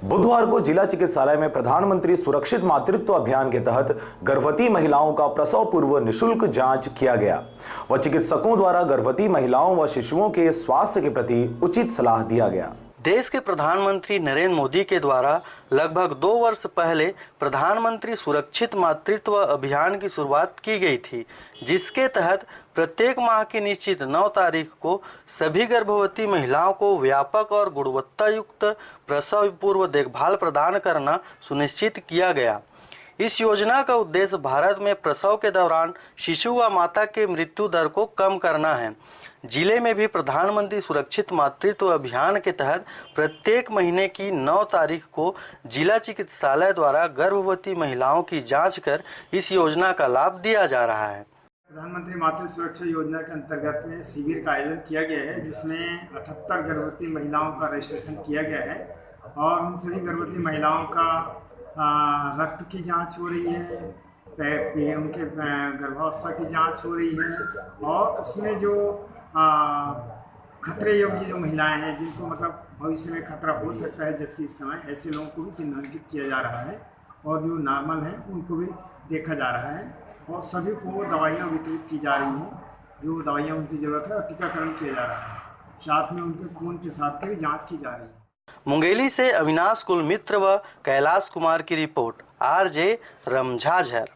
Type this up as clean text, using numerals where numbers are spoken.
बुधवार को जिला चिकित्सालय में प्रधानमंत्री सुरक्षित मातृत्व अभियान के तहत गर्भवती महिलाओं का प्रसव पूर्व निशुल्क जांच किया गया व चिकित्सकों द्वारा गर्भवती महिलाओं व शिशुओं के स्वास्थ्य के प्रति उचित सलाह दिया गया। देश के प्रधानमंत्री नरेंद्र मोदी के द्वारा लगभग 2 वर्ष पहले प्रधानमंत्री सुरक्षित मातृत्व अभियान की शुरुआत की गई थी, जिसके तहत प्रत्येक माह की निश्चित 9 तारीख को सभी गर्भवती महिलाओं को व्यापक और गुणवत्ता युक्त प्रसव पूर्व देखभाल प्रदान करना सुनिश्चित किया गया। इस योजना का उद्देश्य भारत में प्रसव के दौरान शिशु व माता के मृत्यु दर को कम करना है। जिले में भी प्रधानमंत्री सुरक्षित मातृत्व अभियान के तहत प्रत्येक महीने की 9 तारीख को जिला चिकित्सालय द्वारा गर्भवती महिलाओं की जांच कर इस योजना का लाभ दिया जा रहा है। प्रधानमंत्री मातृ सुरक्षा योजना के अंतर्गत में शिविर का आयोजन किया गया है, जिसमें 78 गर्भवती महिलाओं का रजिस्ट्रेशन किया गया है और उन सभी गर्भवती महिलाओं का रक्त की जांच हो रही है, उनके गर्भावस्था की जांच हो रही है और उसमें जो खतरे योग्य जो महिलाएं हैं जिनको मतलब भविष्य में खतरा हो सकता है, जबकि इस समय ऐसे लोगों को भी चिन्हांकित किया जा रहा है और जो नॉर्मल है उनको भी देखा जा रहा है और सभी को दवाइयाँ वितरित की जा रही हैं, जो दवाइयाँ उनकी ज़रूरत है और टीकाकरण किया जा रहा है। साथ में उनके खून के साथ की भी जाँच की जा रही है। मुंगेली से अविनाश कुल मित्र व कैलाश कुमार की रिपोर्ट, RJ रमझाझर।